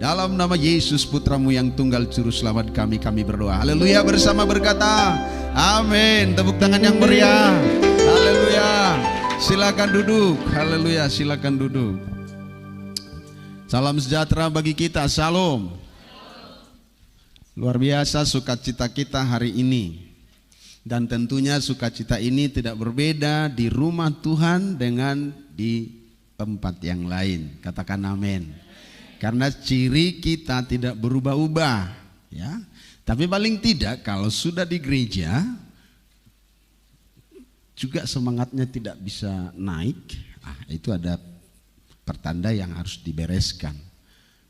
Dalam nama Yesus Putramu yang tunggal juru selamat kami berdoa. Haleluya, bersama berkata amin. Tepuk tangan yang meriah. Haleluya. Silakan duduk. Haleluya, silakan duduk. Salam sejahtera bagi kita. Shalom. Luar biasa sukacita kita hari ini. Dan tentunya sukacita ini tidak berbeda di rumah Tuhan dengan di tempat yang lain. Katakan amin. Karena ciri kita tidak berubah-ubah, ya. Tapi paling tidak kalau sudah di gereja juga semangatnya tidak bisa naik. Itu ada pertanda yang harus dibereskan.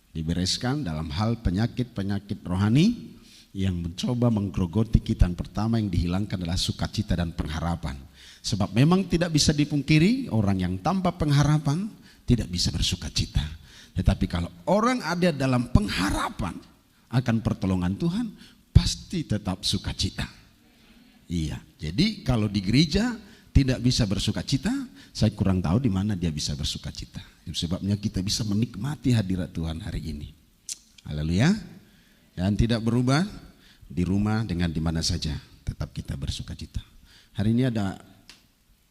Dibereskan dalam hal penyakit-penyakit rohani yang mencoba menggerogoti kita. Yang pertama yang dihilangkan adalah sukacita dan pengharapan. Sebab memang tidak bisa dipungkiri orang yang tanpa pengharapan tidak bisa bersukacita. Tetapi kalau orang ada dalam pengharapan akan pertolongan Tuhan, pasti tetap sukacita. Iya, jadi kalau di gereja tidak bisa bersukacita, saya kurang tahu di mana dia bisa bersukacita. Itu sebabnya kita bisa menikmati hadirat Tuhan hari ini. Haleluya. Dan tidak berubah di rumah dengan di mana saja, tetap kita bersukacita. Hari ini ada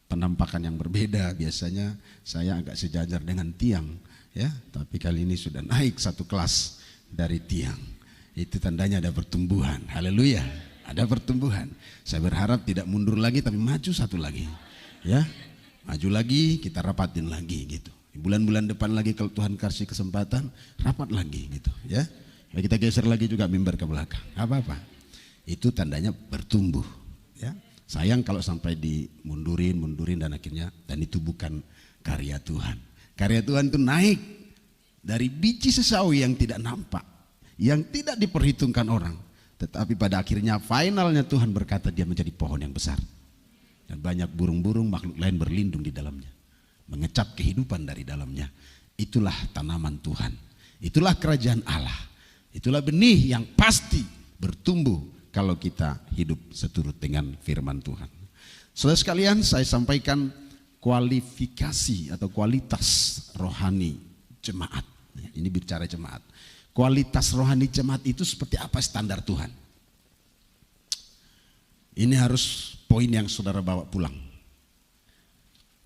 penampakan yang berbeda. Biasanya saya agak sejajar dengan tiang, ya, tapi kali ini sudah naik satu kelas dari tiang. Itu tandanya ada pertumbuhan. Haleluya, ada pertumbuhan. Saya berharap tidak mundur lagi tapi maju satu lagi, ya, maju lagi, kita rapatin lagi gitu. Bulan-bulan depan lagi kalau Tuhan kasih kesempatan, rapat lagi gitu, ya. Kita geser lagi juga mimbar ke belakang. Apa-apa, itu tandanya bertumbuh, ya. Sayang kalau sampai dimundurin dan akhirnya, dan itu bukan karya Tuhan. Karya Tuhan itu naik dari biji sesawi yang tidak nampak, yang tidak diperhitungkan orang. Tetapi pada akhirnya finalnya Tuhan berkata dia menjadi pohon yang besar. Dan banyak burung-burung makhluk lain berlindung di dalamnya. Mengecap kehidupan dari dalamnya. Itulah tanaman Tuhan. Itulah kerajaan Allah. Itulah benih yang pasti bertumbuh kalau kita hidup seturut dengan firman Tuhan. Saudara sekalian, saya sampaikan kualifikasi atau kualitas rohani jemaat. Ini bicara jemaat. Kualitas rohani jemaat itu seperti apa standar Tuhan? Ini harus poin yang saudara bawa pulang.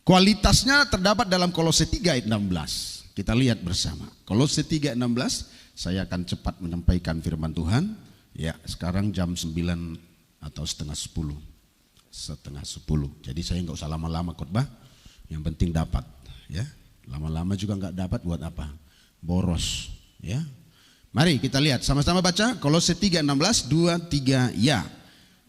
Kualitasnya terdapat dalam Kolose 3 ayat 16. Kita lihat bersama. Kolose 3 ayat 16, saya akan cepat menyampaikan firman Tuhan. Ya, sekarang jam 9 atau setengah 10. Jadi saya nggak usah lama-lama khotbah. Yang penting dapat, ya. Lama-lama juga nggak dapat buat apa? Boros, ya. Mari kita lihat sama-sama baca Kolose 3:16, 2, 3, ya.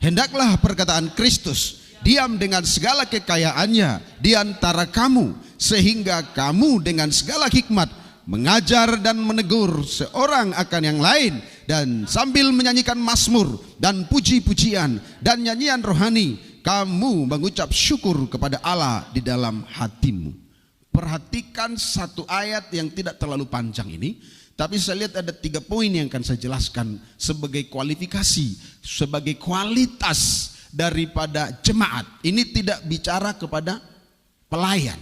Hendaklah perkataan Kristus diam dengan segala kekayaannya di antara kamu, sehingga kamu dengan segala hikmat mengajar dan menegur seorang akan yang lain, dan sambil menyanyikan mazmur dan puji-pujian dan nyanyian rohani kamu mengucap syukur kepada Allah di dalam hatimu. Perhatikan satu ayat yang tidak terlalu panjang ini, tapi saya lihat ada 3 poin yang akan saya jelaskan sebagai kualifikasi, sebagai kualitas daripada jemaat. Ini tidak bicara kepada pelayan,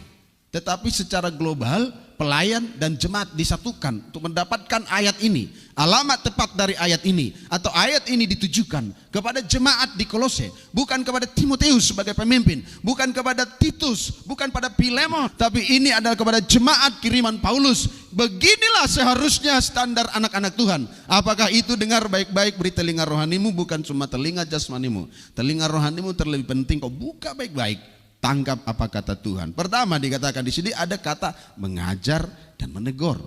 tetapi secara global pelayan dan jemaat disatukan untuk mendapatkan ayat ini. Alamat tepat dari ayat ini atau ayat ini ditujukan kepada jemaat di Kolose, bukan kepada Timotius sebagai pemimpin, bukan kepada Titus, bukan pada Filemon, tapi ini adalah kepada jemaat kiriman Paulus. Beginilah seharusnya standar anak-anak Tuhan. Apakah itu? Dengar baik-baik, beri telinga rohanimu, bukan cuma telinga jasmanimu. Telinga rohanimu terlebih penting, kau buka baik-baik, tangkap apa kata Tuhan. Pertama dikatakan di sini ada kata mengajar dan menegur.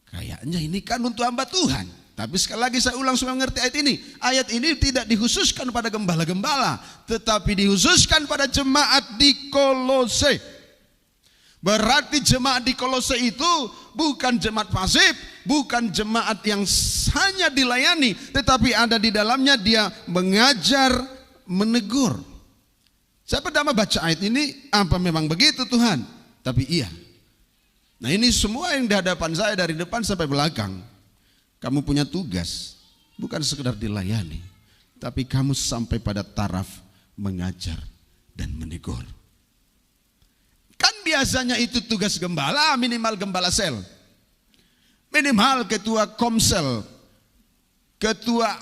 Kayaknya ini kan untuk hamba Tuhan. Tapi sekali lagi saya ulang supaya mengerti ayat ini. Ayat ini tidak dikhususkan pada gembala-gembala, tetapi dikhususkan pada jemaat di Kolose. Berarti jemaat di Kolose itu bukan jemaat pasif, bukan jemaat yang hanya dilayani, tetapi ada di dalamnya dia mengajar, menegur. Saya pertama baca ayat ini, apa memang begitu Tuhan? Tapi iya. Nah ini semua yang di hadapan saya dari depan sampai belakang. Kamu punya tugas, bukan sekedar dilayani, tapi kamu sampai pada taraf mengajar dan menegur. Kan biasanya itu tugas gembala, minimal gembala sel. Minimal ketua komsel, ketua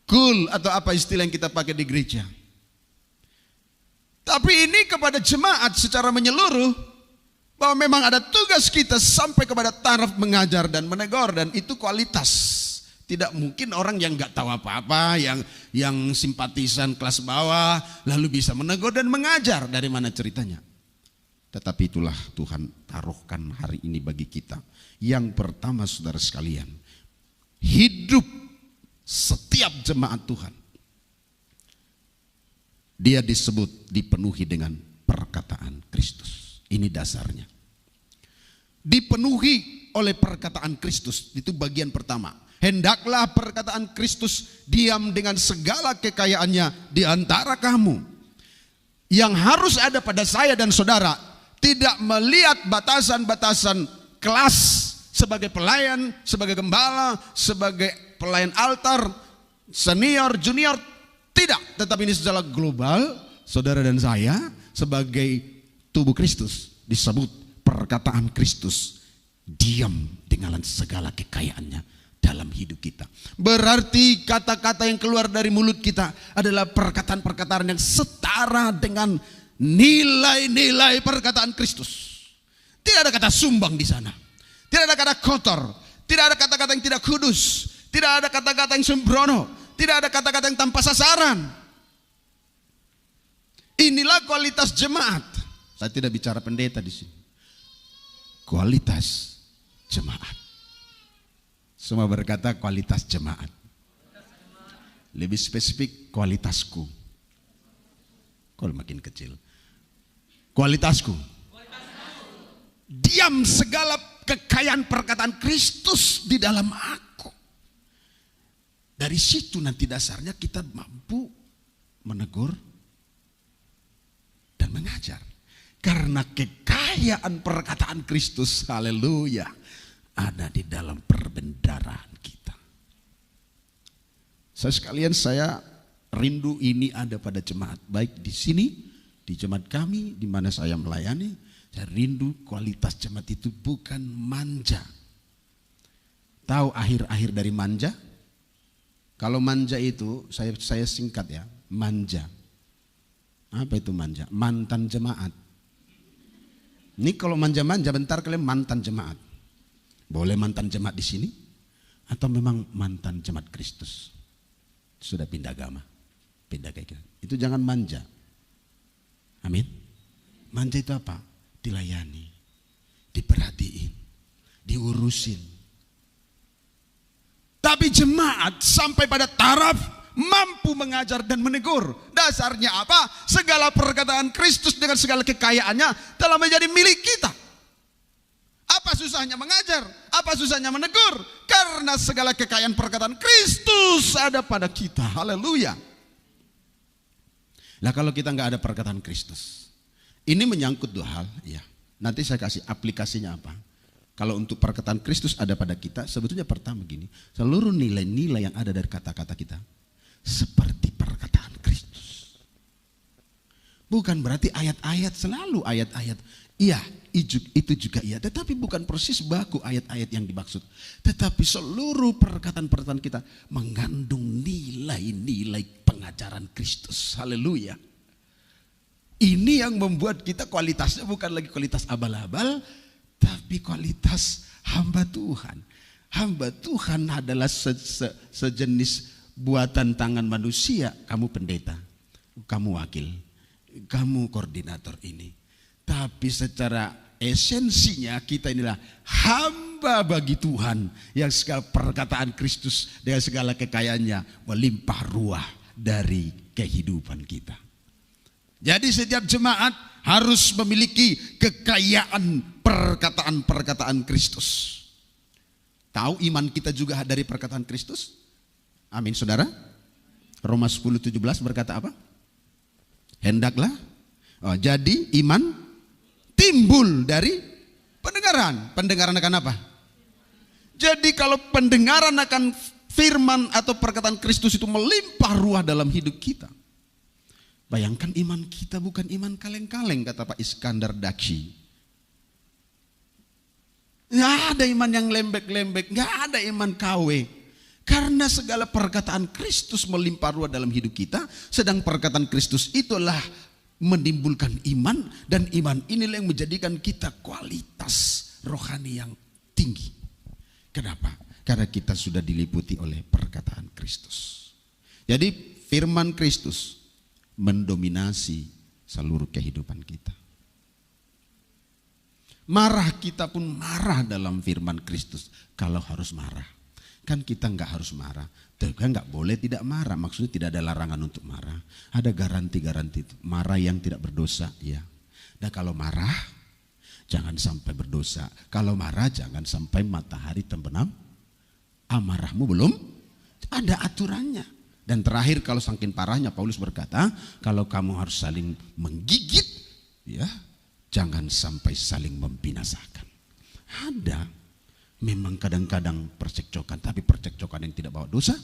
kul atau apa istilah yang kita pakai di gereja. Tapi ini kepada jemaat secara menyeluruh, bahwa memang ada tugas kita sampai kepada taraf mengajar dan menegur, dan itu kualitas. Tidak mungkin orang yang nggak tahu apa-apa, yang simpatisan kelas bawah, lalu bisa menegur dan mengajar. Dari mana ceritanya? Tetapi itulah Tuhan taruhkan hari ini bagi kita. Yang pertama, saudara sekalian, hidup setiap jemaat Tuhan, dia disebut dipenuhi dengan perkataan Kristus. Ini dasarnya. Dipenuhi oleh perkataan Kristus, itu bagian pertama. Hendaklah perkataan Kristus diam dengan segala kekayaannya di antara kamu. Yang harus ada pada saya dan saudara, tidak melihat batasan-batasan kelas sebagai pelayan, sebagai gembala, sebagai pelayan altar, senior, junior, tidak. Tetapi ini secara global, saudara dan saya sebagai tubuh Kristus disebut perkataan Kristus diam dengan segala kekayaannya dalam hidup kita. Berarti kata-kata yang keluar dari mulut kita adalah perkataan-perkataan yang setara dengan nilai-nilai perkataan Kristus. Tidak ada kata sumbang di sana. Tidak ada kata kotor. Tidak ada kata-kata yang tidak kudus. Tidak ada kata-kata yang sembrono. Tidak ada kata-kata yang tanpa sasaran. Inilah kualitas jemaat. Saya tidak bicara pendeta di sini. Kualitas jemaat. Semua berkata kualitas jemaat. Lebih spesifik, kualitasku. Kalau makin kecil. Kualitasku. Diam segala kekayaan perkataan Kristus di dalam aku. Dari situ nanti dasarnya kita mampu menegur dan mengajar. Karena kekayaan perkataan Kristus, haleluya, ada di dalam perbendaharaan kita. Saya rindu ini ada pada jemaat. Baik di sini, di jemaat kami, di mana saya melayani. Saya rindu kualitas jemaat itu bukan manja. Tahu akhir-akhir dari manja? Kalau manja itu, saya singkat ya, manja. Apa itu manja? Mantan jemaat. Ini kalau manja-manja bentar kalian mantan jemaat. Boleh mantan jemaat di sini? Atau memang mantan jemaat Kristus? Sudah pindah agama. Pindah kayak gitu. Itu jangan manja. Amin. Manja itu apa? Dilayani. Diperhatiin. Diurusin. Tapi jemaat sampai pada taraf mampu mengajar dan menegur. Dasarnya apa? Segala perkataan Kristus dengan segala kekayaannya telah menjadi milik kita. Apa susahnya mengajar? Apa susahnya menegur? Karena segala kekayaan perkataan Kristus ada pada kita. Haleluya. Nah kalau kita nggak ada perkataan Kristus, ini menyangkut dua hal. Ya, nanti saya kasih aplikasinya apa. Kalau untuk perkataan Kristus ada pada kita, sebetulnya pertama gini, seluruh nilai-nilai yang ada dari kata-kata kita seperti perkataan Kristus. Bukan berarti ayat-ayat selalu ayat-ayat. Iya, itu juga iya. Tetapi bukan persis baku ayat-ayat yang dimaksud. Tetapi seluruh perkataan-perkataan kita mengandung nilai-nilai pengajaran Kristus. Haleluya. Ini yang membuat kita kualitasnya bukan lagi kualitas abal-abal, tapi kualitas hamba Tuhan. Hamba Tuhan adalah sejenis buatan tangan manusia. Kamu pendeta, kamu wakil, kamu koordinator ini. Tapi secara esensinya kita inilah hamba bagi Tuhan yang segala perkataan Kristus dengan segala kekayaannya melimpah ruah dari kehidupan kita. Jadi setiap jemaat harus memiliki kekayaan perkataan-perkataan Kristus. Tahu iman kita juga dari perkataan Kristus? Amin saudara. Roma 10:17 berkata apa? Hendaklah. Jadi iman timbul dari pendengaran. Pendengaran akan apa? Jadi kalau pendengaran akan firman atau perkataan Kristus itu melimpah ruah dalam hidup kita. Bayangkan iman kita bukan iman kaleng-kaleng, kata Pak Iskandar Dakshi. Nggak ada iman yang lembek-lembek, nggak ada iman KW. Karena segala perkataan Kristus melimpah ruah dalam hidup kita, sedang perkataan Kristus itulah menimbulkan iman, dan iman inilah yang menjadikan kita kualitas rohani yang tinggi. Kenapa? Karena kita sudah diliputi oleh perkataan Kristus. Jadi firman Kristus mendominasi seluruh kehidupan kita. Marah kita pun marah dalam firman Kristus. Kalau harus marah, kan kita nggak harus marah. Kan nggak boleh tidak marah. Maksudnya tidak ada larangan untuk marah. Ada garanti-garanti itu. Marah yang tidak berdosa, ya. Dan kalau marah, jangan sampai berdosa. Kalau marah, jangan sampai matahari terbenam. Amarahmu belum ada aturannya. Dan terakhir, kalau saking parahnya, Paulus berkata, kalau kamu harus saling menggigit, ya, jangan sampai saling membinasakan. Ada memang kadang-kadang percekcokan, tapi percekcokan yang tidak bawa dosa,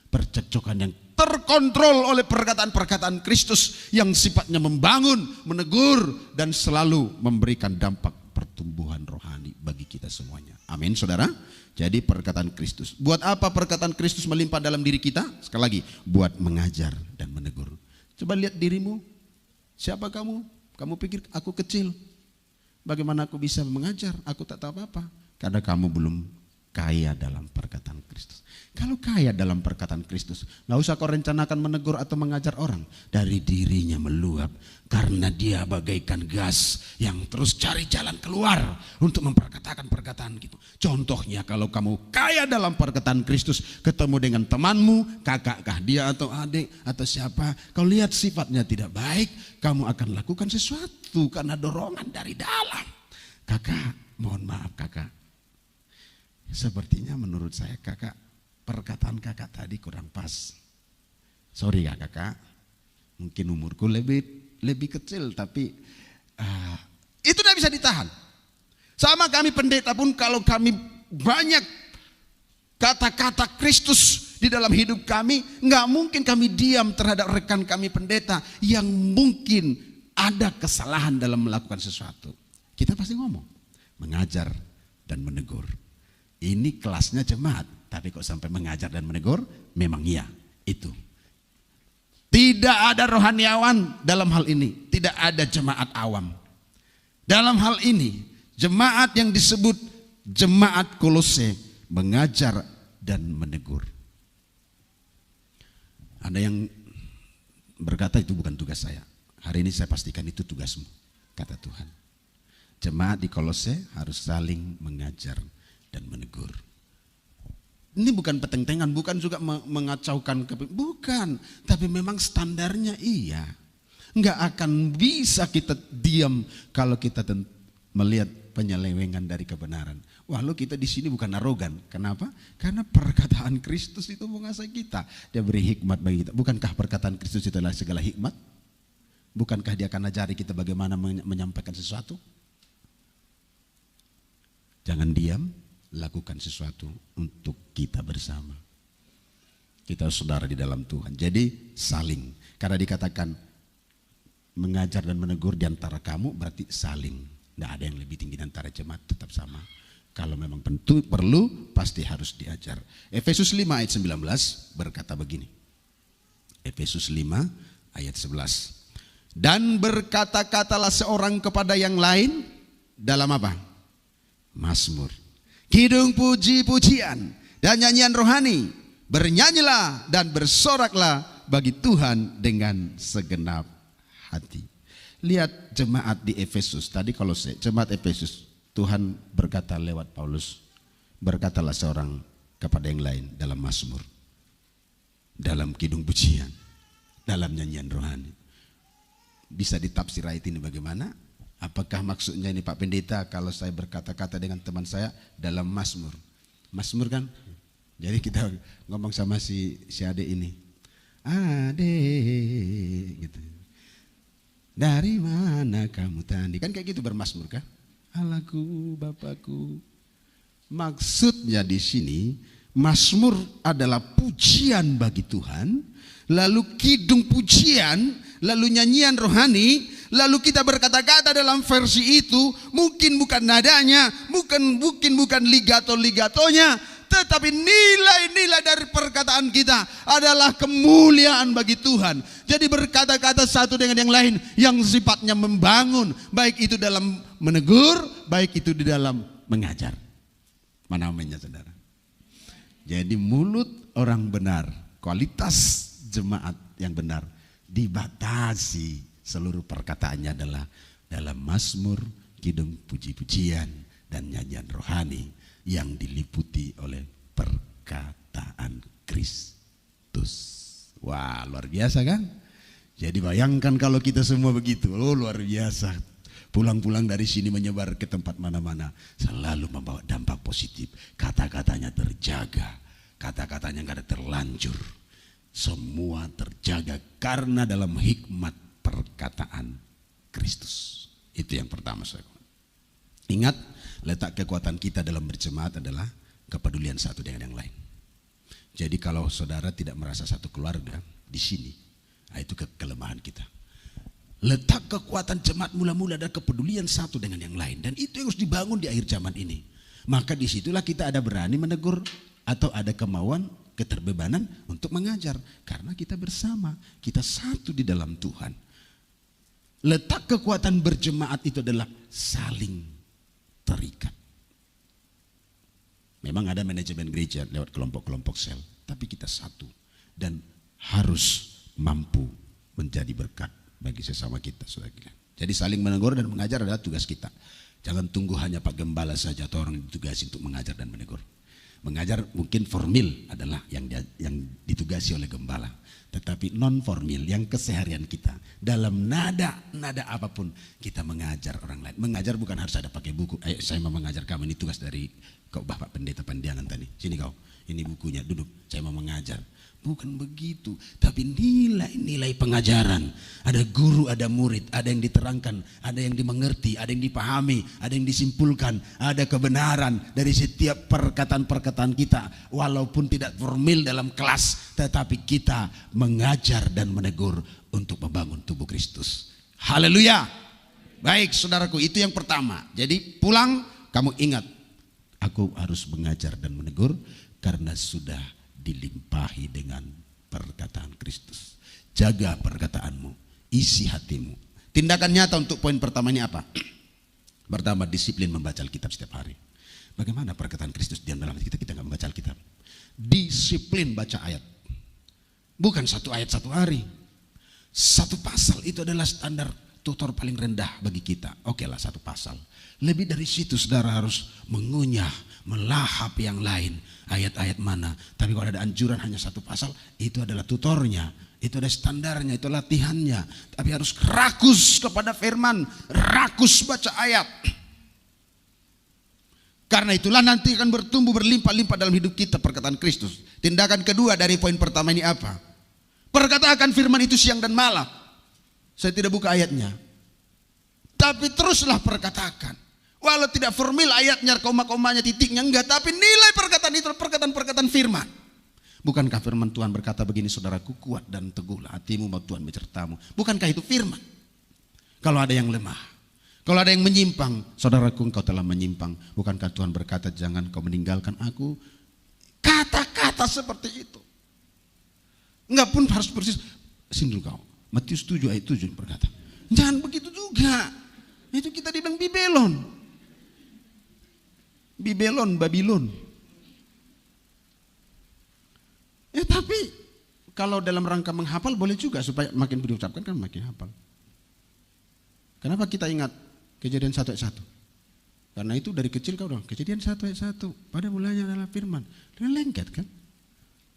percekcokan yang terkontrol oleh perkataan-perkataan Kristus yang sifatnya membangun, menegur, dan selalu memberikan dampak pertumbuhan rohani bagi kita semuanya. Amin, saudara. Jadi perkataan Kristus. Buat apa perkataan Kristus melimpah dalam diri kita? Sekali lagi, buat mengajar dan menegur. Coba lihat dirimu. Siapa kamu? Kamu pikir aku kecil? Bagaimana aku bisa mengajar? Aku tak tahu apa-apa. Karena kamu belum kaya dalam perkataan Kristus. Kalau kaya dalam perkataan Kristus, gak usah kau rencanakan menegur atau mengajar orang. Dari dirinya meluap. Karena dia bagaikan gas yang terus cari jalan keluar untuk memperkatakan perkataan gitu. Contohnya kalau kamu kaya dalam perkataan Kristus, ketemu dengan temanmu, kakakkah dia atau adik atau siapa, kau lihat sifatnya tidak baik, kamu akan lakukan sesuatu karena dorongan dari dalam. Kakak, mohon maaf kakak. Sepertinya menurut saya kakak, perkataan kakak tadi kurang pas. Sorry ya kakak, mungkin umurku lebih kecil, tapi itu tidak bisa ditahan. Sama kami pendeta pun, kalau kami banyak kata-kata Kristus di dalam hidup kami, nggak mungkin kami diam terhadap rekan kami pendeta yang mungkin ada kesalahan dalam melakukan sesuatu. Kita pasti ngomong, mengajar dan menegur. Ini kelasnya jemaat, tapi kok sampai mengajar dan menegur? Memang iya, itu. Tidak ada rohaniawan dalam hal ini, tidak ada jemaat awam. Dalam hal ini, jemaat yang disebut jemaat Kolose mengajar dan menegur. Ada yang berkata itu bukan tugas saya. Hari ini saya pastikan itu tugasmu, kata Tuhan. Jemaat di Kolose harus saling mengajar dan menegur. Ini bukan peteng-tengan, bukan juga mengacaukan, bukan. Tapi memang standarnya iya. Nggak akan bisa kita diam kalau kita melihat penyelewengan dari kebenaran. Walau kita di sini bukan arogan. Kenapa? Karena perkataan Kristus itu menguasai kita. Dia beri hikmat bagi kita. Bukankah perkataan Kristus itu adalah segala hikmat? Bukankah dia akan ajari kita bagaimana menyampaikan sesuatu? Jangan diam. Lakukan sesuatu untuk kita bersama. Kita saudara di dalam Tuhan. Jadi saling. Karena dikatakan mengajar dan menegur di antara kamu berarti saling. Tidak ada yang lebih tinggi di antara jemaat, tetap sama. Kalau memang perlu pasti harus diajar. Efesus 5 ayat 19 berkata begini. Efesus 5 ayat 11. Dan berkata-katalah seorang kepada yang lain dalam apa? Mazmur, kidung puji-pujian dan nyanyian rohani. Bernyanyilah dan bersoraklah bagi Tuhan dengan segenap hati. Lihat jemaat di Efesus. Tadi kalau jemaat Efesus, Tuhan berkata lewat Paulus, berkatalah seorang kepada yang lain dalam mazmur, dalam kidung pujian, dalam nyanyian rohani. Bisa ditafsir ayat ini bagaimana? Apakah maksudnya ini Pak Pendeta kalau saya berkata-kata dengan teman saya dalam mazmur? Mazmur kan? Jadi kita ngomong sama si adik ini. Adik gitu. Dari mana kamu tadi? Kan kayak gitu bermazmur kan? Allahku, Bapakku. Maksudnya di sini mazmur adalah pujian bagi Tuhan, lalu kidung pujian, lalu nyanyian rohani, Lalu kita berkata-kata dalam versi itu, mungkin bukan nadanya, mungkin bukan ligato-ligatonya, tetapi nilai-nilai dari perkataan kita adalah kemuliaan bagi Tuhan. Jadi berkata-kata satu dengan yang lain yang sifatnya membangun, baik itu dalam menegur, baik itu di dalam mengajar. Mana aminnya saudara? Jadi mulut orang benar, kualitas jemaat yang benar dibatasi, seluruh perkataannya adalah dalam mazmur, kidung, puji-pujian, dan nyanyian rohani yang diliputi oleh perkataan Kristus. Wah, luar biasa kan? Jadi bayangkan kalau kita semua begitu, luar biasa. Pulang-pulang dari sini menyebar ke tempat mana-mana, selalu membawa dampak positif. Kata-katanya terjaga, kata-katanya nggak ada terlanjur. Semua terjaga karena dalam hikmat perkataan Kristus. Itu yang pertama, saudara. Ingat, letak kekuatan kita dalam berjemaat adalah kepedulian satu dengan yang lain. Jadi kalau saudara tidak merasa satu keluarga di sini, itu kelemahan kita. Letak kekuatan jemaat mula-mula adalah kepedulian satu dengan yang lain, dan itu yang harus dibangun di akhir zaman ini. Maka disitulah kita ada berani menegur atau ada kemauan, keterbebanan untuk mengajar, karena kita bersama, kita satu di dalam Tuhan. Letak kekuatan berjemaat itu adalah saling terikat. Memang ada manajemen gereja lewat kelompok-kelompok sel, tapi kita satu dan harus mampu menjadi berkat bagi sesama kita, saudara. Jadi saling menegur dan mengajar adalah tugas kita. Jangan tunggu hanya Pak Gembala saja atau orang ditugasi untuk mengajar dan menegur. Mengajar mungkin formil adalah yang ditugasi oleh gembala, tetapi non formil yang keseharian kita dalam nada apapun kita mengajar orang lain. Mengajar bukan harus ada pakai buku. Ayo saya mau mengajar kamu, ini tugas dari kau Bapak Pendeta Pandiangan tadi. Sini kau, ini bukunya, duduk. Saya mau mengajar. Bukan begitu, tapi nilai-nilai pengajaran. Ada guru, ada murid, ada yang diterangkan, ada yang dimengerti, ada yang dipahami, ada yang disimpulkan, ada kebenaran dari setiap perkataan-perkataan kita. Walaupun tidak formil dalam kelas, tetapi kita mengajar dan menegur untuk membangun tubuh Kristus. Haleluya. Baik saudaraku, itu yang pertama. Jadi pulang kamu ingat, aku harus mengajar dan menegur karena sudah dilimpahi dengan perkataan Kristus. Jaga perkataanmu, isi hatimu. Tindakan nyata untuk poin pertama ini apa? Pertama, disiplin membaca Alkitab setiap hari. Bagaimana perkataan Kristus di dalam hati kita? Kita nggak membaca Alkitab. Disiplin baca ayat. Bukan satu ayat satu hari. Satu pasal itu adalah standar tutor paling rendah bagi kita. Oke lah, satu pasal. Lebih dari situ saudara harus mengunyah, melahap yang lain. Ayat-ayat mana. Tapi kalau ada anjuran hanya satu pasal, itu adalah tutornya. Itu ada standarnya, itu latihannya. Tapi harus rakus kepada firman. Rakus baca ayat. Karena itulah nanti akan bertumbuh berlimpah-limpah dalam hidup kita perkataan Kristus. Tindakan kedua dari poin pertama ini apa? Perkatakan firman itu siang dan malam. Saya tidak buka ayatnya. Tapi teruslah perkatakan. Walau tidak formil ayatnya, koma-komanya, titiknya enggak, tapi nilai perkataan itu perkataan-perkataan firman. Bukankah firman Tuhan berkata begini, saudaraku, kuat dan teguhlah hatimu, mau Tuhan besertamu. Bukankah itu firman? Kalau ada yang lemah, kalau ada yang menyimpang, saudaraku engkau telah menyimpang. Bukankah Tuhan berkata, jangan kau meninggalkan aku? Kata-kata seperti itu. Enggak pun harus persis. Sini dulu kau. Matius 7 ayat 7 berkata, jangan begitu juga. Itu kita dibilang Babylon. Babylon. Tapi kalau dalam rangka menghafal boleh juga supaya makin diucapkan kan makin hafal. Kenapa kita ingat Kejadian 1 ayat 1? Karena itu dari kecil kau dong, Kejadian 1 ayat 1, pada mulanya adalah firman. Dengan lengket kan?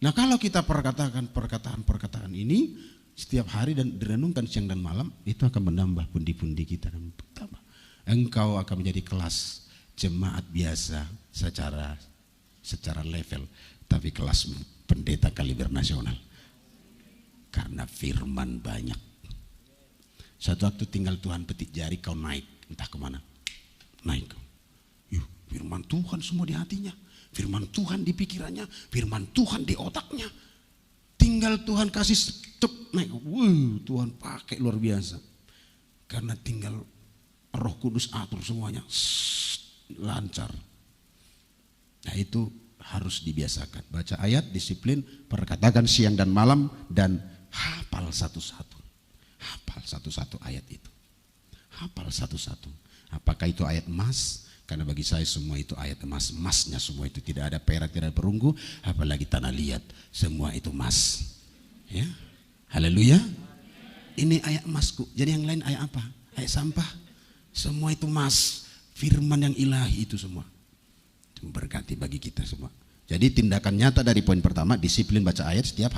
Nah kalau kita perkatakan perkataan ini setiap hari dan direnungkan siang dan malam, itu akan menambah pundi-pundi kita dan pertama. Engkau akan menjadi kelas jemaat biasa secara level, tapi kelas pendeta kaliber nasional. Karena firman banyak. Satu waktu tinggal Tuhan petik jari, kau naik entah kemana. Naik. Firman Tuhan semua di hatinya, firman Tuhan di pikirannya, firman Tuhan di otaknya. Tinggal Tuhan kasih stop naik. Tuhan pakai luar biasa. Karena tinggal Roh Kudus atur semuanya. Lancar. Nah itu harus dibiasakan. Baca ayat, disiplin, perkatakan siang dan malam, dan hafal satu-satu. Hafal satu-satu ayat itu. Hafal satu-satu. Apakah itu ayat emas? Karena bagi saya semua itu ayat emas. Emasnya semua itu, tidak ada perak, tidak ada perunggu, apalagi tanah liat. Semua itu emas. Ya, haleluya. Ini ayat emasku. Jadi yang lain ayat apa? Ayat sampah. Semua itu emas. Firman yang ilahi itu semua. Itu berkati bagi kita semua. Jadi tindakan nyata dari poin pertama, disiplin baca ayat setiap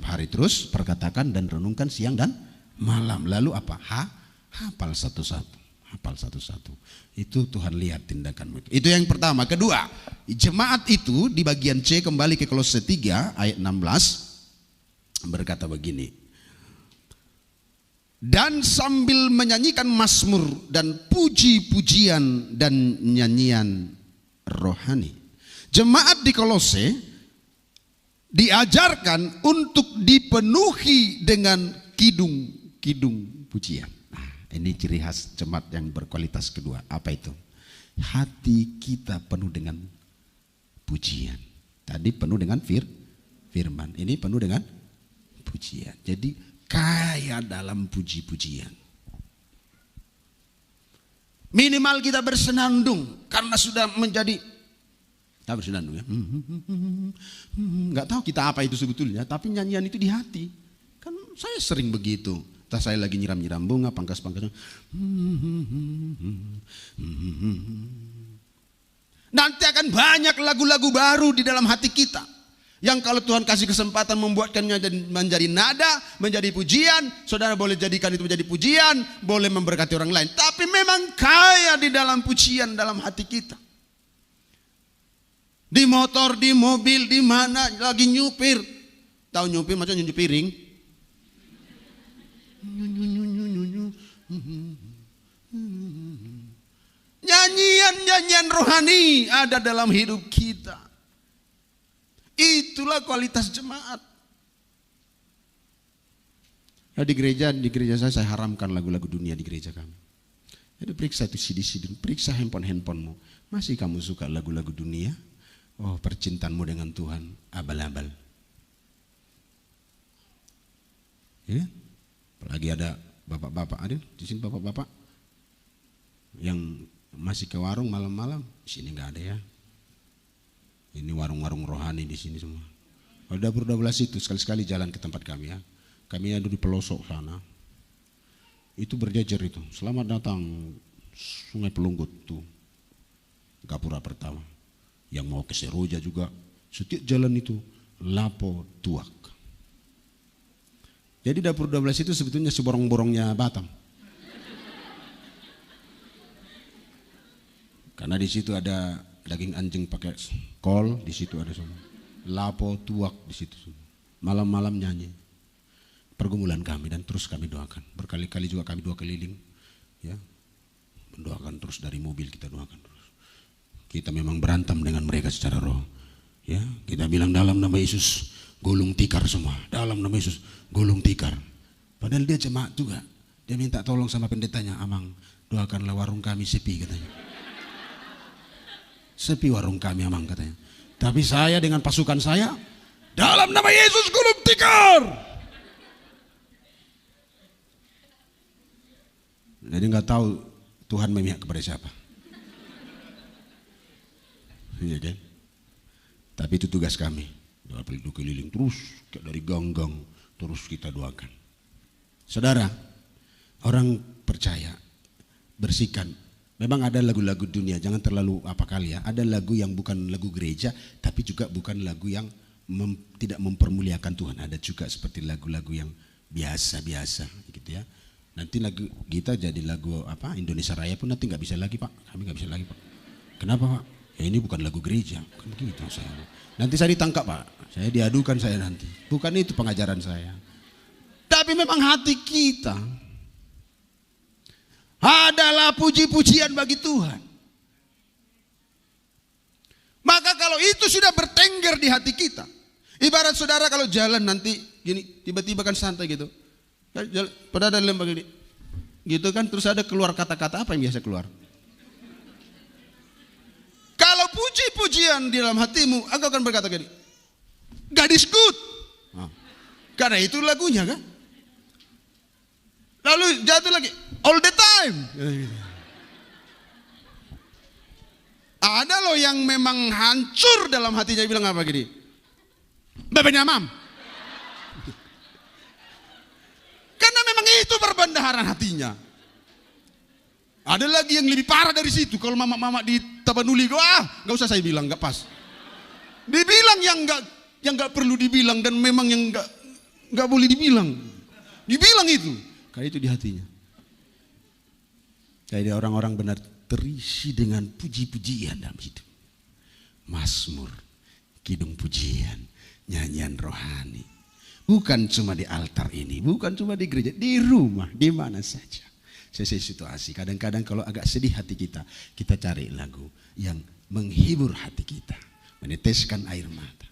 hari terus, perkatakan dan renungkan siang dan malam. Lalu apa? Hafal satu-satu. Hafal satu-satu. Itu Tuhan lihat tindakanmu itu. Itu yang pertama. Kedua, jemaat itu di bagian C, kembali ke Kolose 3 ayat 16, berkata begini. Dan sambil menyanyikan mazmur dan puji-pujian dan nyanyian rohani. Jemaat di Kolose diajarkan untuk dipenuhi dengan kidung-kidung pujian. Ini ciri khas jemaat yang berkualitas kedua. Apa itu? Hati kita penuh dengan pujian. Tadi penuh dengan firman. Ini penuh dengan pujian. Jadi kaya dalam puji-pujian. Minimal kita bersenandung. Karena sudah menjadi, kita bersenandung ya. Nggak tahu kita apa itu sebetulnya. Tapi nyanyian itu di hati. Kan saya sering begitu. Entah saya lagi nyiram-nyiram bunga, pangkas-pangkasnya. Nanti akan banyak lagu-lagu baru di dalam hati kita. Yang kalau Tuhan kasih kesempatan membuatkannya menjadi nada, menjadi pujian. Saudara boleh jadikan itu menjadi pujian, boleh memberkati orang lain. Tapi memang kaya di dalam pujian dalam hati kita. Di motor, di mobil, di mana, lagi nyupir. Tahu nyupir macam nyuci piring? Nyanyian-nyanyian rohani ada dalam hidup kita. Itulah kualitas jemaat. Nah, di gereja saya haramkan lagu-lagu dunia di gereja kami. Jadi periksa itu CD, periksa handphonemu. Masih kamu suka lagu-lagu dunia? Oh, percintaanmu dengan Tuhan abal-abal. Ya? Apalagi ada bapak-bapak, ada di sini bapak-bapak yang masih ke warung malam-malam. Di sini nggak ada ya. Ini warung-warung rohani di sini semua. Kalau dapur 12 itu sekali-sekali jalan ke tempat kami ya. Kami ada di pelosok sana. Itu berjajar itu. Selamat datang Sungai Pelunggut tuh. Gapura pertama. Yang mau ke Seroja juga. Setiap jalan itu Lapo Tuak. Jadi dapur 12 itu sebetulnya seborong-borongnya Batam. Karena di situ ada daging anjing pakai kol, di situ ada semua. Lapo Tuak di situ semua. Malam-malam nyanyi. Pergumulan kami dan terus kami doakan. Berkali-kali juga kami doa keliling, ya. Mendoakan terus dari mobil kita doakan terus. Kita memang berantem dengan mereka secara roh. Ya, kita bilang dalam nama Yesus gulung tikar semua. Dalam nama Yesus gulung tikar. Padahal dia jemaat juga. Dia minta tolong sama pendetanya, Amang, doakanlah warung kami sepi katanya. Sepi warung kami Amang katanya. Tapi saya dengan pasukan saya, dalam nama Yesus gulung tikar. Jadi nggak tahu Tuhan memihak kepada siapa. Iya kan? Tapi itu tugas kami. Doa pelindung keliling terus dari gang-gang terus kita doakan. Saudara, orang percaya bersihkan. Memang ada lagu-lagu dunia, jangan terlalu apa kali ya. Ada lagu yang bukan lagu gereja, tapi juga bukan lagu yang tidak mempermuliakan Tuhan. Ada juga seperti lagu-lagu yang biasa-biasa, gitu ya. Nanti lagu kita jadi lagu apa Indonesia Raya pun nanti nggak bisa lagi Pak. Kami nggak bisa lagi Pak. Kenapa Pak? Ya ini bukan lagu gereja, bukan begitu saya. Nanti saya ditangkap Pak, saya diadukan saya nanti. Bukan itu pengajaran saya. Tapi memang hati kita adalah puji-pujian bagi Tuhan. Maka kalau itu sudah bertengger di hati kita, ibarat saudara kalau jalan nanti gini, tiba-tiba kan santai gitu. Pada ada lembah gini, gitu kan, terus ada keluar kata-kata apa yang biasa keluar? Kalau puji-pujian di dalam hatimu, engkau akan berkata gini, God is good. Karena itu lagunya kan. Lalu jatuh lagi, all the time. Ada loh yang memang hancur dalam hatinya, bilang apa gini, Bapaknya Mam. Karena memang itu perbendaharaan hatinya. Ada lagi yang lebih parah dari situ. Kalau mama-mama di Tapanuli, nggak usah saya bilang, nggak pas. Dibilang yang nggak perlu dibilang dan memang yang nggak boleh dibilang. Dibilang itu, kayak itu di hatinya. Jadi orang-orang benar terisi dengan puji-pujian dalam hidup. Mazmur, kidung pujian, nyanyian rohani. Bukan cuma di altar ini, bukan cuma di gereja, di rumah, di mana saja. Sesuai situasi. Kadang-kadang kalau agak sedih hati kita, kita cari lagu yang menghibur hati kita, meneteskan air mata.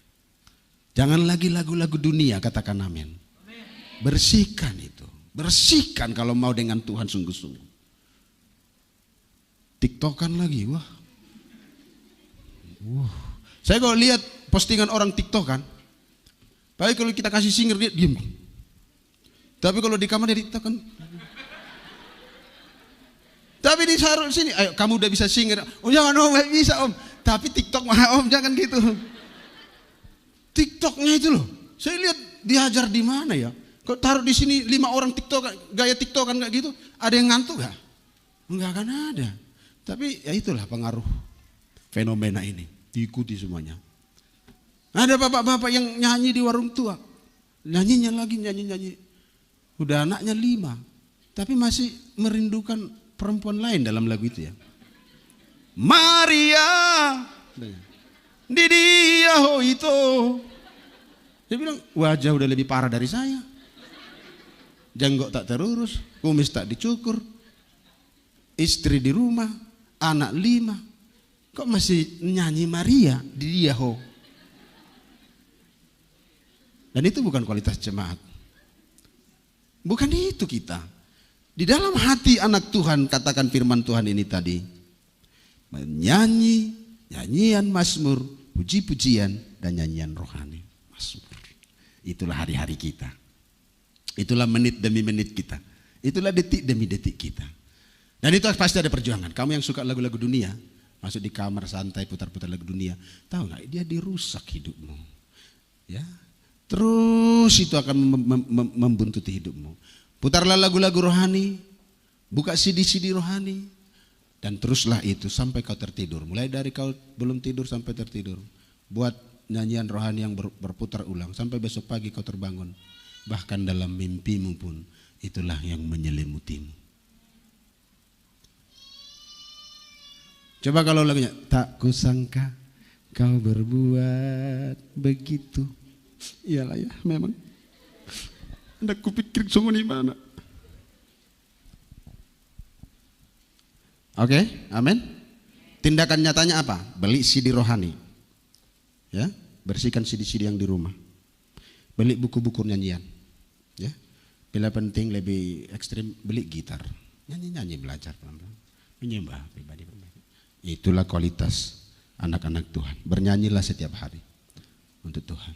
Jangan lagi lagu-lagu dunia, katakan amin. Bersihkan itu, bersihkan kalau mau dengan Tuhan sungguh-sungguh. TikTokan lagi, wah. Saya kalau lihat postingan orang TikTokan, baik kalau kita kasih singer dia diam. Tapi kalau di kamar dia TikTokan. Tapi di sini, ayo kamu udah bisa singer. Oh jangan om, gak bisa om. Tapi TikTok mah om, jangan gitu. TikToknya itu loh, saya lihat diajar di mana ya? Kok taruh di sini 5 orang TikTok, gaya TikTokan nggak gitu? Ada yang ngantuk gak? Enggak akan ada. Tapi ya itulah pengaruh fenomena ini, diikuti semuanya. Ada bapak-bapak yang nyanyi di warung tua, nyanyinya lagi nyanyi. Udah anaknya 5, tapi masih merindukan perempuan lain dalam lagu itu ya. Maria, di dia ho itu. Dia bilang wajah udah lebih parah dari saya. Janggut tak terurus, kumis tak dicukur, istri di rumah, anak 5. Kok masih nyanyi Maria di dia ho? Dan itu bukan kualitas jemaat. Bukan itu kita. Di dalam hati anak Tuhan, katakan firman Tuhan ini tadi, menyanyi, nyanyian mazmur, puji-pujian, dan nyanyian rohani. Mazmur. Itulah hari-hari kita. Itulah menit demi menit kita. Itulah detik demi detik kita. Dan itu pasti ada perjuangan. Kamu yang suka lagu-lagu dunia, masuk di kamar santai putar-putar lagu dunia, tahu nggak? Dia dirusak hidupmu. Ya, terus itu akan membuntuti hidupmu. Putarlah lagu-lagu rohani, buka CD-CD rohani, dan teruslah itu sampai kau tertidur. Mulai dari kau belum tidur sampai tertidur. Buat nyanyian rohani yang berputar ulang sampai besok pagi kau terbangun. Bahkan dalam mimpimu pun itulah yang menyelimutimu. Coba kalau lagunya, tak kusangka kau berbuat begitu. Iyalah ya, memang. Anda kupikir sungguh di mana. Oke, amin. Tindakan nyatanya apa? Beli CD rohani. Ya, bersihkan CD-CD yang di rumah. Beli buku-buku nyanyian. Ya. Bila penting lebih ekstrim, beli gitar. Nyanyi-nyanyi, belajar pelan-pelan. Menyembah pribadi. Itulah kualitas anak-anak Tuhan. Bernyanyilah setiap hari untuk Tuhan.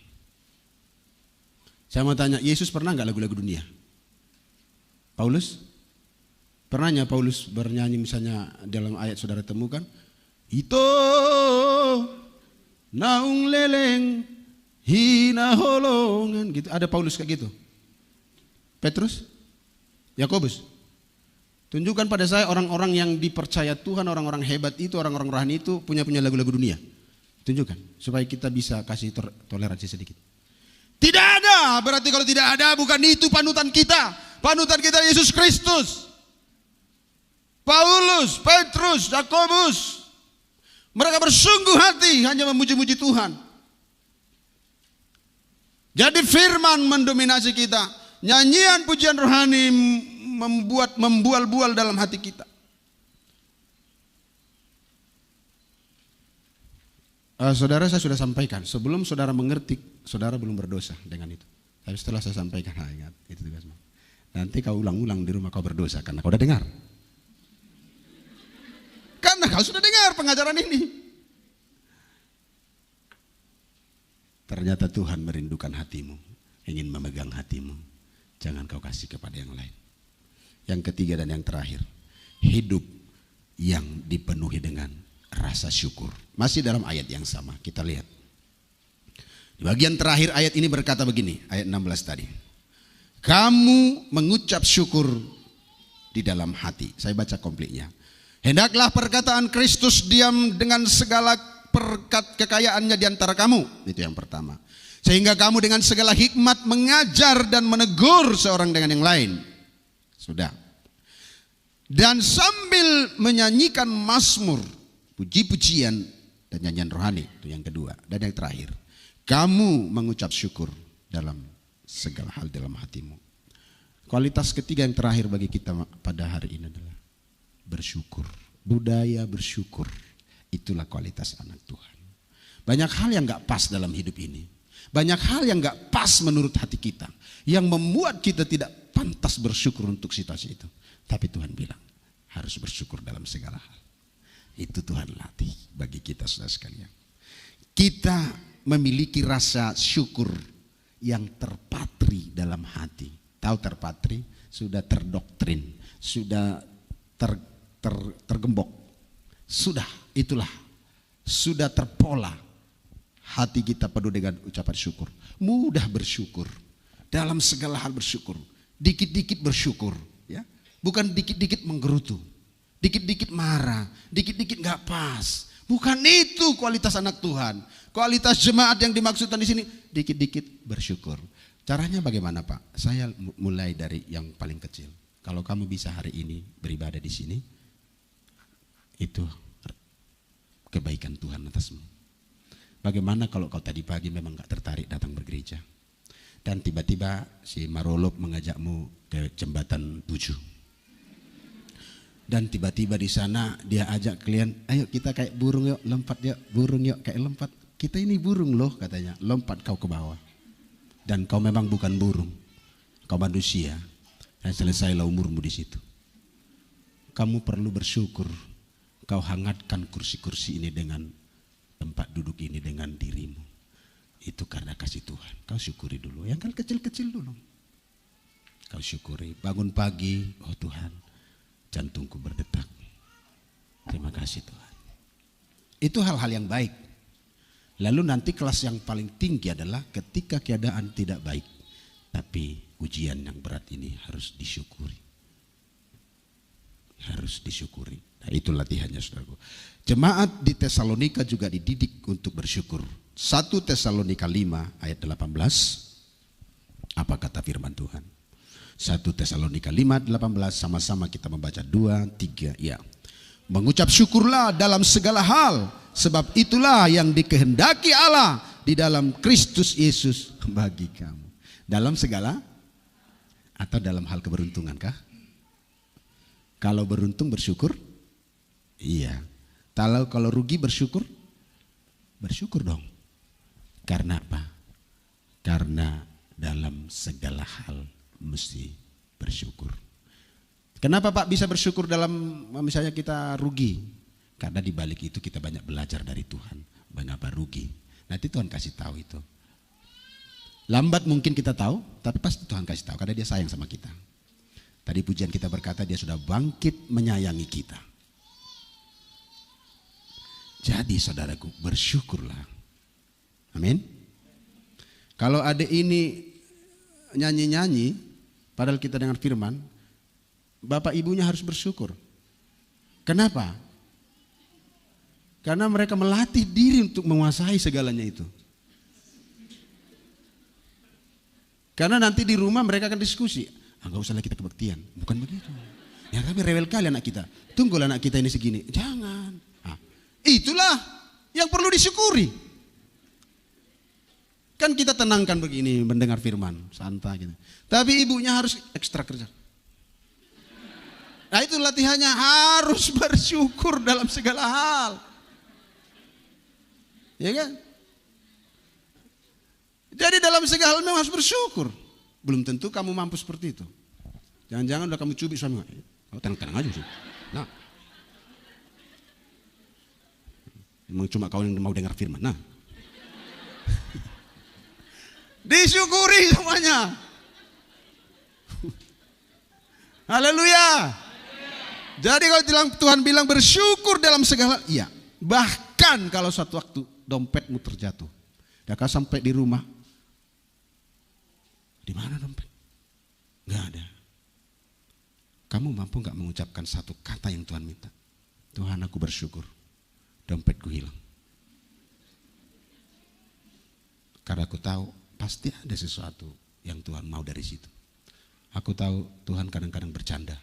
Saya mau tanya, Yesus pernah nggak lagu-lagu dunia? Paulus? Pernahnya Paulus bernyanyi misalnya dalam ayat saudara temukan? Ito naung leleng hina holongan gitu. Ada Paulus kayak gitu? Petrus? Yakobus? Tunjukkan pada saya orang-orang yang dipercaya Tuhan, orang-orang hebat itu, orang-orang rohani itu punya lagu-lagu dunia. Tunjukkan supaya kita bisa kasih toleransi sedikit. Tidak ada, berarti kalau tidak ada bukan itu panutan kita. Panutan kita Yesus Kristus. Paulus, Petrus, Yakobus. Mereka bersungguh hati hanya memuji-muji Tuhan. Jadi firman mendominasi kita. Nyanyian pujian rohani membual-bual dalam hati kita. Saudara, saya sudah sampaikan. Sebelum saudara mengerti, saudara belum berdosa dengan itu. Tapi setelah saya sampaikan, ingat itu juga semua. Nanti kau ulang-ulang di rumah, kau berdosa karena kau udah dengar. Karena kau sudah dengar pengajaran ini. Ternyata Tuhan merindukan hatimu, ingin memegang hatimu. Jangan kau kasih kepada yang lain. Yang ketiga dan yang terakhir, hidup yang dipenuhi dengan rasa syukur. Masih dalam ayat yang sama, kita lihat. Di bagian terakhir ayat ini berkata begini, ayat 16 tadi. Kamu mengucap syukur di dalam hati. Saya baca komplitnya. Hendaklah perkataan Kristus diam dengan segala kekayaannya di antara kamu. Itu yang pertama. Sehingga kamu dengan segala hikmat mengajar dan menegur seorang dengan yang lain. Sudah. Dan sambil menyanyikan mazmur, puji-pujian dan nyanyian rohani. Itu yang kedua. Dan yang terakhir, kamu mengucap syukur dalam segala hal dalam hatimu. Kualitas ketiga yang terakhir bagi kita pada hari ini adalah bersyukur. Budaya bersyukur. Itulah kualitas anak Tuhan. Banyak hal yang gak pas dalam hidup ini. Banyak hal yang gak pas menurut hati kita. Yang membuat kita tidak pantas bersyukur untuk situasi itu. Tapi Tuhan bilang harus bersyukur dalam segala hal. Itu Tuhan latih bagi kita saudara sekalian. Kita memiliki rasa syukur yang terpatri dalam hati. Tahu terpatri? Sudah terdoktrin. Sudah tergembok. Sudah, itulah. Sudah terpola. Hati kita penuh dengan ucapan syukur. Mudah bersyukur. Dalam segala hal bersyukur. Dikit-dikit bersyukur. Ya. Bukan dikit-dikit menggerutu. Dikit-dikit marah. Dikit-dikit gak pas. Bukan itu kualitas anak Tuhan. Kualitas jemaat yang dimaksudkan di sini. Dikit-dikit bersyukur. Caranya bagaimana Pak? Saya mulai dari yang paling kecil. Kalau kamu bisa hari ini beribadah di sini, itu kebaikan Tuhan atasmu. Bagaimana kalau kau tadi pagi memang gak tertarik datang bergereja, dan tiba-tiba si Marolop mengajakmu ke jembatan 7, dan tiba-tiba di sana dia ajak kalian, ayo kita kayak burung yuk, lompat yuk, burung yuk kayak lompat. Kita ini burung loh katanya, lompat kau ke bawah. Dan kau memang bukan burung, kau manusia. Dan selesailah umurmu di situ. Kamu perlu bersyukur. Kau hangatkan kursi-kursi ini dengan tempat duduk ini dengan dirimu. Itu karena kasih Tuhan. Kau syukuri dulu. Yang kan kecil-kecil dulu. Kau syukuri. Bangun pagi, oh Tuhan, jantungku berdetak. Terima kasih Tuhan. Itu hal-hal yang baik. Lalu nanti kelas yang paling tinggi adalah ketika keadaan tidak baik. Tapi ujian yang berat ini harus disyukuri. Harus disyukuri. Nah, itu latihannya saudaraku. Jemaat di Tesalonika juga dididik untuk bersyukur. 1 Tesalonika 5 ayat 18. Apa kata firman Tuhan? 1 Tesalonika 5 18, sama-sama kita membaca 2, 3. Ya. Mengucap syukurlah dalam segala hal, sebab itulah yang dikehendaki Allah di dalam Kristus Yesus bagi kamu. Dalam segala atau dalam hal keberuntungan kah? Kalau beruntung bersyukur? Iya. Kalau rugi bersyukur? Bersyukur dong. Karena apa? Karena dalam segala hal mesti bersyukur. Kenapa Pak bisa bersyukur dalam misalnya kita rugi? Karena di balik itu kita banyak belajar dari Tuhan. Mengapa rugi? Nanti Tuhan kasih tahu itu. Lambat mungkin kita tahu, tapi pasti Tuhan kasih tahu karena dia sayang sama kita. Tadi pujian kita berkata dia sudah bangkit menyayangi kita. Jadi saudaraku, bersyukurlah. Amin. Kalau adik ini nyanyi-nyanyi, padahal kita dengar firman, bapak ibunya harus bersyukur. Kenapa? Karena mereka melatih diri untuk menguasai segalanya itu. Karena nanti di rumah mereka akan diskusi. Enggak usahlah kita kebaktian. Bukan begitu. Ya kami rewel kali anak kita. Tunggulah anak kita ini segini. Jangan. Itulah yang perlu disyukuri. Kan kita tenangkan begini mendengar firman. Santai gitu. Tapi ibunya harus ekstra kerja. Nah itu latihannya, harus bersyukur dalam segala hal. Ya kan? Jadi dalam segala hal memang harus bersyukur. Belum tentu kamu mampu seperti itu. Jangan-jangan udah kamu cubit suami. Oh, tenang-tenang aja sih. Nah, emang cuma kau yang mau dengar firman. Nah, disyukuri semuanya. Haleluya. Jadi kalau Tuhan bilang bersyukur dalam segala, iya. Bahkan kalau suatu waktu dompetmu terjatuh, dan kau sampai di rumah, di mana dompet? Gak ada. Kamu mampu gak mengucapkan satu kata yang Tuhan minta? Tuhan, aku bersyukur dompetku hilang. Karena aku tahu pasti ada sesuatu yang Tuhan mau dari situ. Aku tahu Tuhan kadang-kadang bercanda.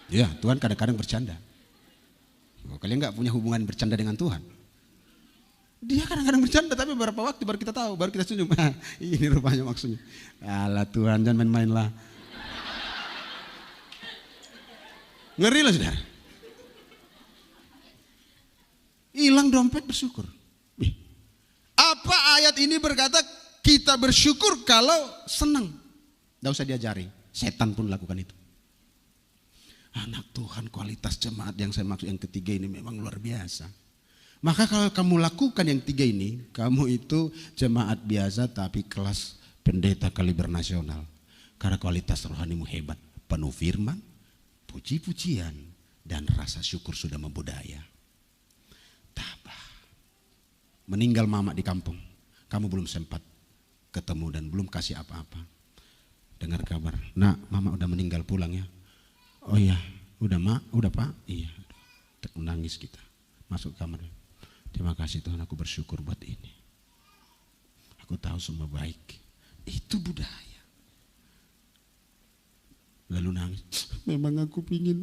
Ya, Tuhan kadang-kadang bercanda. Oh, kalian gak punya hubungan bercanda dengan Tuhan? Dia kadang-kadang bercanda, tapi beberapa waktu baru kita tahu, baru kita senyum. Ini rupanya maksudnya. Alah Tuhan, jangan main-main lah. Ngeri lah saudara. Hilang dompet bersyukur. Apa ayat ini berkata kita bersyukur kalau senang? Tidak usah diajari, setan pun lakukan itu. Anak Tuhan, kualitas jemaat yang saya maksud yang ketiga ini memang luar biasa. Maka kalau kamu lakukan yang tiga ini, kamu itu jemaat biasa tapi kelas pendeta kaliber nasional. Karena kualitas rohanimu hebat, penuh firman, puji-pujian, dan rasa syukur sudah membudaya. Tabah. Meninggal mama di kampung, kamu belum sempat ketemu dan belum kasih apa-apa. Dengar kabar, nak mama udah meninggal, pulang ya. Oh iya, udah mak, udah pak, iya. Nangis kita, masuk kamar. Terima kasih Tuhan, aku bersyukur buat ini. Aku tahu semua baik. Itu budaya. Lalu nangis. Memang aku pingin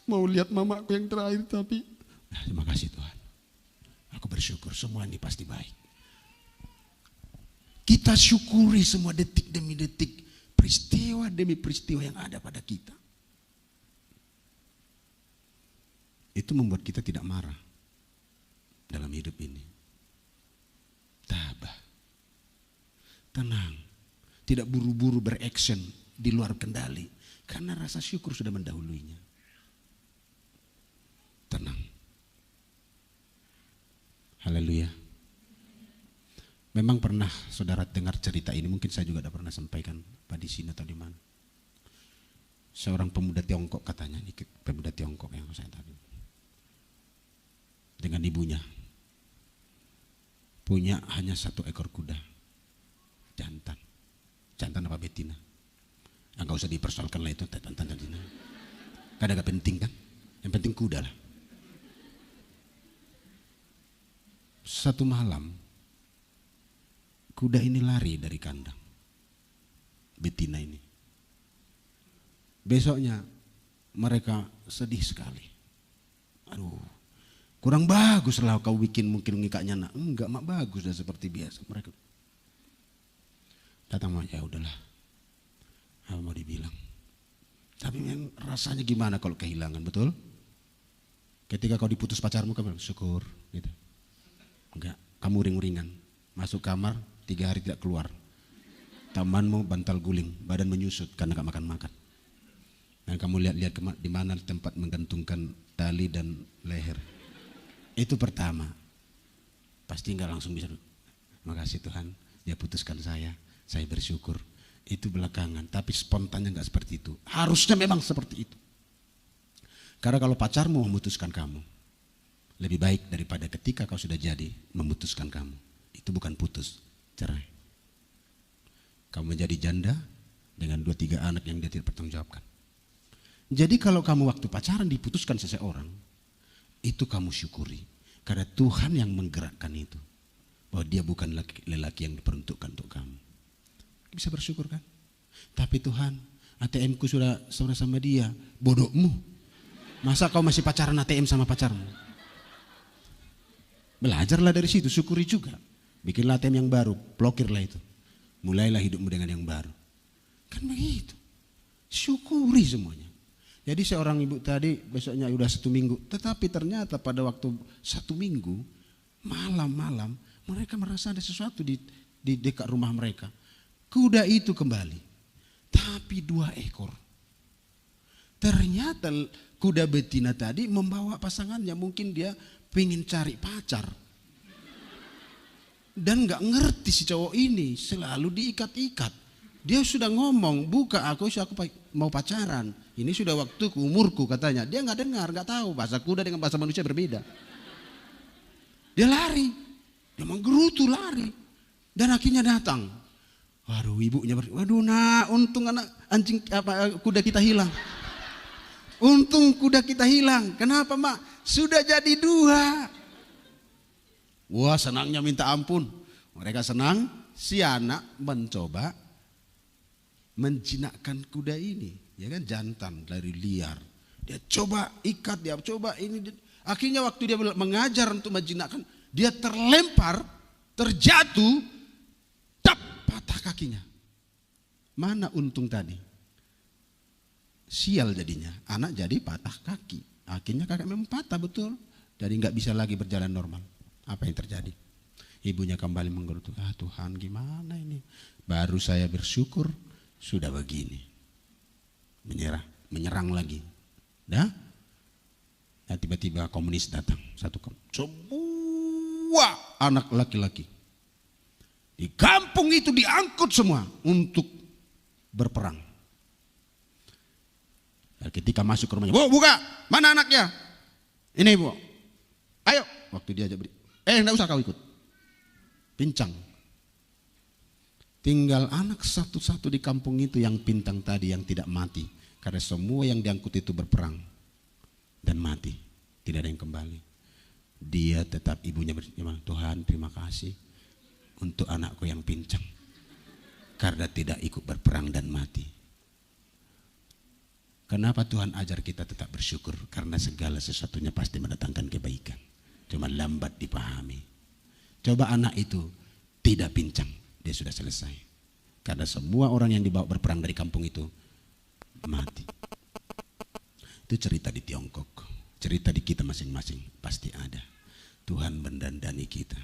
mau lihat mamaku yang terakhir tapi. Terima kasih Tuhan. Aku bersyukur semua ini pasti baik. Kita syukuri semua detik demi detik. Peristiwa demi peristiwa yang ada pada kita. Itu membuat kita tidak marah dalam hidup ini. Tabah. Tenang. Tidak buru-buru bereaction di luar kendali. Karena rasa syukur sudah mendahuluinya. Tenang. Haleluya. Memang pernah saudara dengar cerita ini. Mungkin saya juga tidak pernah sampaikan pada di sini atau di mana. Seorang pemuda Tiongkok katanya. Ini pemuda Tiongkok yang saya tadi. Dengan ibunya. Punya hanya satu ekor kuda. Jantan. Jantan apa betina? Enggak usah dipersoalkan lah itu. Jantan. Kadang gak penting kan? Yang penting kuda lah. Satu malam. Kuda ini lari dari kandang. Betina ini. Besoknya mereka sedih sekali. Aduh. Kurang bagus lah kau bikin mungkin ngikatnya nak. Enggak mak, bagus dah seperti biasa. Mereka datang mak, ya udahlah. Apa mau dibilang. Tapi yang rasanya gimana kalau kehilangan, betul? Ketika kau diputus pacarmu kamu syukur gitu. Enggak, kamu uring-uringan. Masuk kamar 3 hari tidak keluar. Tamanmu bantal guling, badan menyusut karena gak makan-makan. Dan kamu lihat-lihat di mana tempat menggantungkan tali dan leher. Itu pertama. Pasti enggak langsung bisa. Makasih Tuhan, dia putuskan saya bersyukur. Itu belakangan, tapi spontannya enggak seperti itu. Harusnya memang seperti itu. Karena kalau pacarmu memutuskan kamu, lebih baik daripada ketika kau sudah jadi memutuskan kamu. Itu bukan putus, cerai. Kamu menjadi janda dengan 2-3 anak yang dia tidak bertanggung jawabkan. Jadi kalau kamu waktu pacaran diputuskan seseorang, itu kamu syukuri. Karena Tuhan yang menggerakkan itu. Bahwa dia bukan lelaki yang diperuntukkan untuk kamu. Bisa bersyukur kan? Tapi Tuhan, ATM-ku sudah sama dia. Bodohmu. Masa kau masih pacaran ATM sama pacarmu? Belajarlah dari situ, syukuri juga. Bikinlah ATM yang baru, blokirlah itu. Mulailah hidupmu dengan yang baru. Kan begitu. Syukuri semuanya. Jadi seorang ibu tadi besoknya udah 1 minggu. Tetapi ternyata pada waktu 1 minggu, malam-malam mereka merasa ada sesuatu di dekat rumah mereka. Kuda itu kembali. Tapi 2 ekor. Ternyata kuda betina tadi membawa pasangannya. Mungkin dia pengen cari pacar. Dan gak ngerti si cowok ini, selalu diikat-ikat. Dia sudah ngomong, buka aku mau pacaran. Ini sudah waktuku, umurku katanya. Dia gak dengar, gak tahu. Bahasa kuda dengan bahasa manusia berbeda. Dia lari. Dia menggerutu lari. Dan akhirnya datang. Waduh, ibunya waduh nak, untung kuda kita hilang. Untung kuda kita hilang. Kenapa mak? Sudah jadi 2. Wah, senangnya minta ampun. Mereka senang, si anak mencoba menjinakkan kuda ini. Ya kan, jantan dari liar. Dia coba ikat, dia coba ini. Akhirnya waktu dia mengajar untuk menjinakkan, dia terlempar, terjatuh, patah kakinya. Mana untung tadi? Sial jadinya, anak jadi patah kaki. Akhirnya kakak memang patah betul. Jadi nggak bisa lagi berjalan normal. Apa yang terjadi? Ibunya kembali menggerutu. Tuhan, gimana ini? Baru saya bersyukur sudah begini. Menyerang lagi. Nah tiba-tiba komunis datang. Semua anak laki-laki di kampung itu diangkut semua untuk berperang. Dan ketika masuk ke rumahnya, Bu, buka, mana anaknya? Ini Bu, ayo. Waktu dia aja beri, enggak usah kau ikut. Pincang. Tinggal anak satu-satu di kampung itu yang pincang tadi yang tidak mati. Karena semua yang diangkut itu berperang dan mati. Tidak ada yang kembali. Dia tetap, ibunya berkata, Tuhan terima kasih untuk anakku yang pincang. Karena tidak ikut berperang dan mati. Kenapa Tuhan ajar kita tetap bersyukur? Karena segala sesuatunya pasti mendatangkan kebaikan. Cuma lambat dipahami. Coba anak itu tidak pincang, dia sudah selesai. Karena semua orang yang dibawa berperang dari kampung itu mati. Itu cerita di Tiongkok. Cerita di kita masing-masing pasti ada. Tuhan mendandani kita.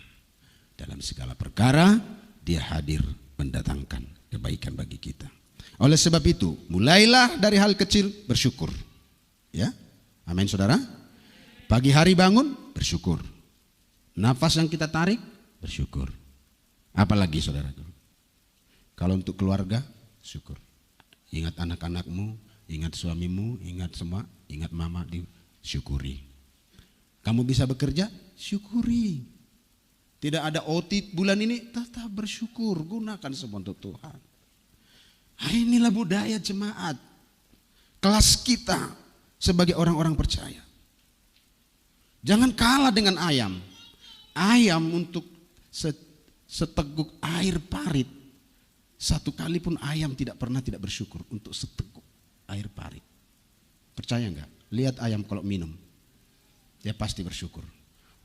Dalam segala perkara dia hadir mendatangkan kebaikan bagi kita. Oleh sebab itu, mulailah dari hal kecil bersyukur. Ya, amin saudara. Pagi hari bangun, bersyukur. Nafas yang kita tarik, bersyukur. Apalagi saudara. Kalau untuk keluarga, syukur. Ingat anak-anakmu, ingat suamimu, ingat semua, ingat mama, disyukuri. Kamu bisa bekerja, syukuri. Tidak ada OT bulan ini, tetap bersyukur. Gunakan semua untuk Tuhan. Inilah budaya jemaat. Kelas kita sebagai orang-orang percaya. Jangan kalah dengan ayam. Ayam untuk seteguk air parit. Satu kali pun ayam tidak pernah tidak bersyukur untuk seteguk air parit. Percaya enggak? Lihat ayam kalau minum. Dia pasti bersyukur.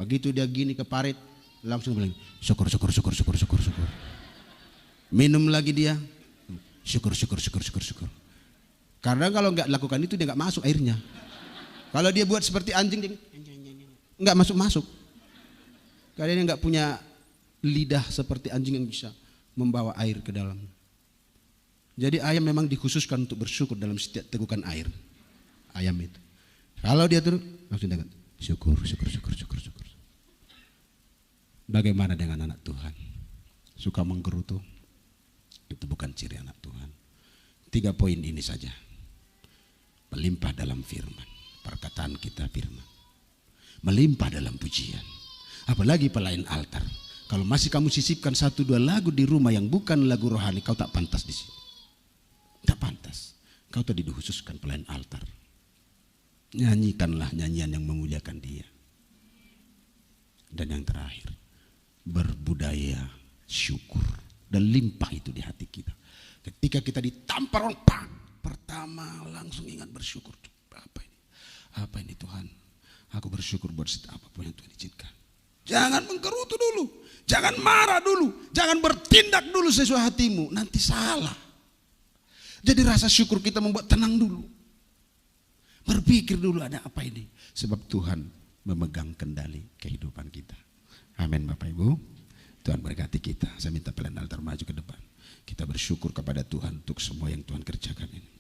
Begitu dia gini ke parit, langsung bilang syukur. Minum lagi dia. Syukur. Karena kalau enggak lakukan itu dia enggak masuk airnya. Kalau dia buat seperti anjing dia enggak masuk. Karena dia enggak punya lidah seperti anjing yang bisa membawa air ke dalam. Jadi ayam memang dikhususkan untuk bersyukur dalam setiap tegukan air. Ayam itu. Kalau dia turun langsung dia syukur. Bagaimana dengan anak Tuhan? Suka menggerutu? Itu bukan ciri anak Tuhan. 3 poin ini saja. Melimpah dalam firman. Perkataan kita firman. Melimpah dalam pujian. Apalagi pelayan altar. Kalau masih kamu sisipkan 1-2 lagu di rumah yang bukan lagu rohani, kau tak pantas di sini. Tak pantas. Kau tadi dikhususkan pelayan altar. Nyanyikanlah nyanyian yang memuliakan Dia. Dan yang terakhir, berbudaya syukur. Dan limpah itu di hati kita. Ketika kita ditampar orang, pertama langsung ingat bersyukur. Apa ini Tuhan? Aku bersyukur buat setiap apapun yang Tuhan izinkan. Jangan menggerutu dulu. Jangan marah dulu. Jangan bertindak dulu sesuai hatimu. Nanti salah. Jadi rasa syukur kita membuat tenang dulu. Berpikir dulu ada apa ini. Sebab Tuhan memegang kendali kehidupan kita. Amin Bapak Ibu. Tuhan berkati kita. Saya minta pelayan altar maju ke depan. Kita bersyukur kepada Tuhan untuk semua yang Tuhan kerjakan ini.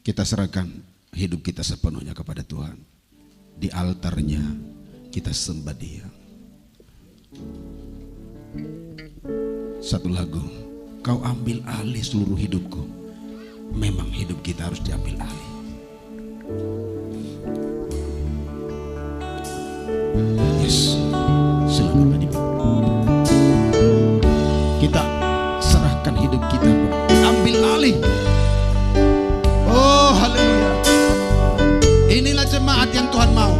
Kita serahkan hidup kita sepenuhnya kepada Tuhan. Di altarnya kita sembah Dia. Satu lagu, kau ambil alih seluruh hidupku. Memang hidup kita harus diambil alih. Yes, silakan tadi. Kita serahkan hidup kita, ambil alih. Oh, haleluya. Inilah jemaat yang Tuhan mau.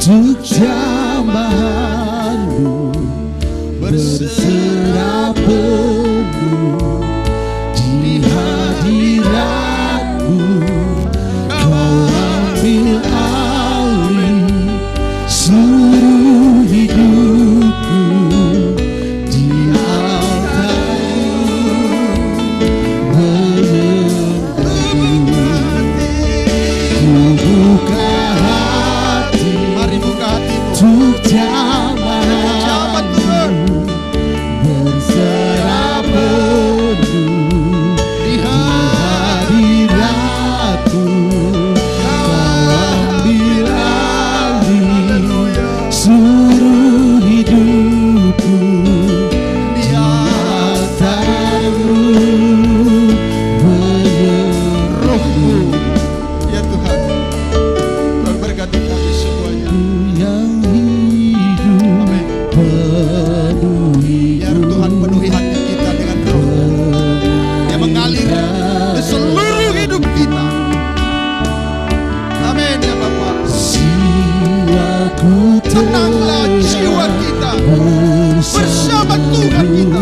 Untuk jambahanmu berserah penuh di hadiratmu. Kau ambil alih seluruh hidupku di altarmu. Ku buka untuk jambahanmu berserah penuh di hadiratmu. Kau ambil alih seluruh hidupku di altarmu. Rohmu ya Tuhan, Tuhan berkati kami semuanya. Biar Tuhan penuhi hati kita dengan roh yang mengalir ke seluruh hidup kita. Amin ya Bapa. Tenanglah jiwa kita bersama Tuhan kita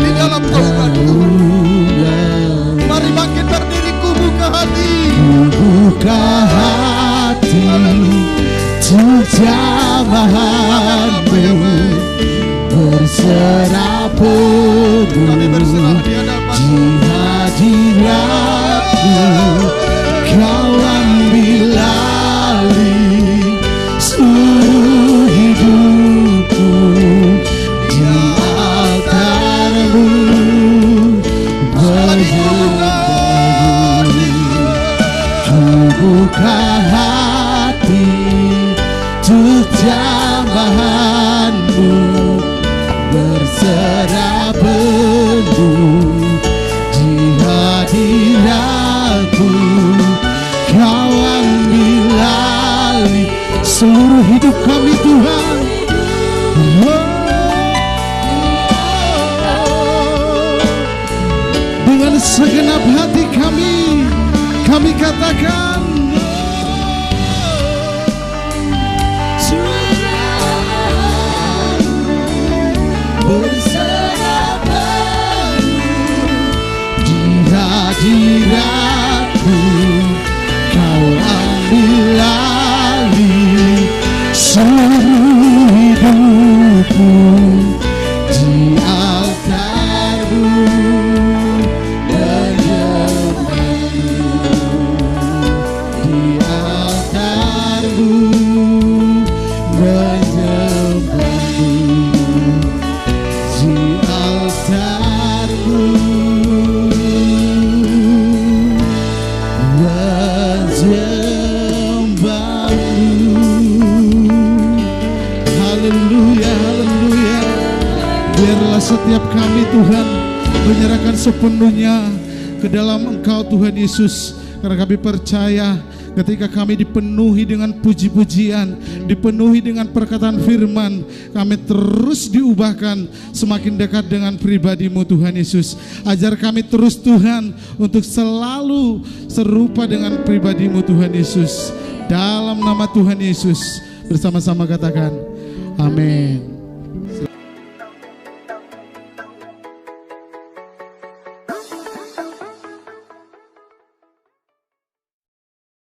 di dalam Tuhan. Mari makin berdiri, kubuka hati, kubuka hati untuk jambahanmu berserah penuh di hadiratmu. Kau ambil alih seluruh hidupku di altarmu. Buka hati untuk jambahanmu berserah penuh di hadiratku. Kau ambil alih seluruh hidup kami Tuhan. Dengan segenap hati kami katakan berserah penuh di hadiratku. Kau ambil alih seluruh hidupku di altarmu. Di altarmu menyembahmu. Di altarmu haleluya, haleluya. Biarlah setiap kami Tuhan menyerahkan sepenuhnya ke dalam Engkau Tuhan Yesus. Karena kami percaya ketika kami dipenuhi dengan puji-pujian, dipenuhi dengan perkataan firman, kami terus diubahkan semakin dekat dengan pribadi-Mu Tuhan Yesus. Ajar kami terus Tuhan untuk selalu serupa dengan pribadi-Mu Tuhan Yesus. Dalam nama Tuhan Yesus bersama-sama katakan amin.